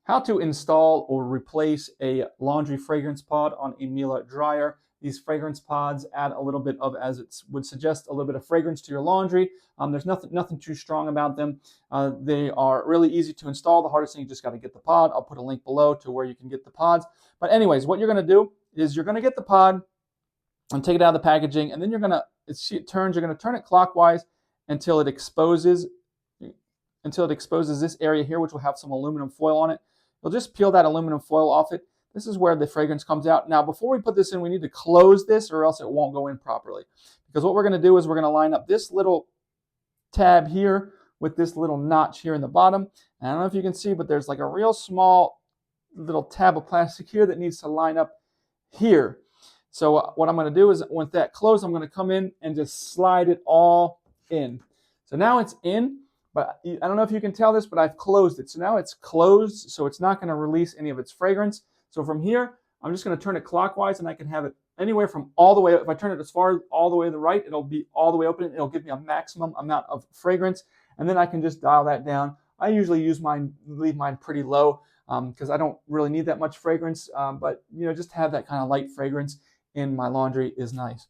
How to install or replace a laundry fragrance pod on a Miele dryer. These fragrance pods add a little bit of, as it would suggest, a little bit of fragrance to your laundry. There's nothing too strong about them. They are really easy to install. The hardest thing, you just got to get the pod. I'll put a link below to where you can get the pods. But anyways, what you're going to do is you're going to get the pod and take it out of the packaging, and then you're going to turn it clockwise until it exposes this area here, which will have some aluminum foil on it. You'll just peel that aluminum foil off it. This is where the fragrance comes out. Now, before we put this in, we need to close this or else it won't go in properly. Because what we're going to do is we're going to line up this little tab here with this little notch here in the bottom. And I don't know if you can see, but there's like a real small little tab of plastic here that needs to line up here. So what I'm going to do is, with that closed, I'm going to come in and just slide it all in. So now it's in. But I don't know if you can tell this, but I've closed it. So now it's closed, so it's not going to release any of its fragrance. So from here, I'm just going to turn it clockwise, and I can have it anywhere from all the way. If I turn it as far all the way to the right, it'll be all the way open. It'll give me a maximum amount of fragrance, and then I can just dial that down. I usually leave mine pretty low because I don't really need that much fragrance. But just have that kind of light fragrance in my laundry is nice.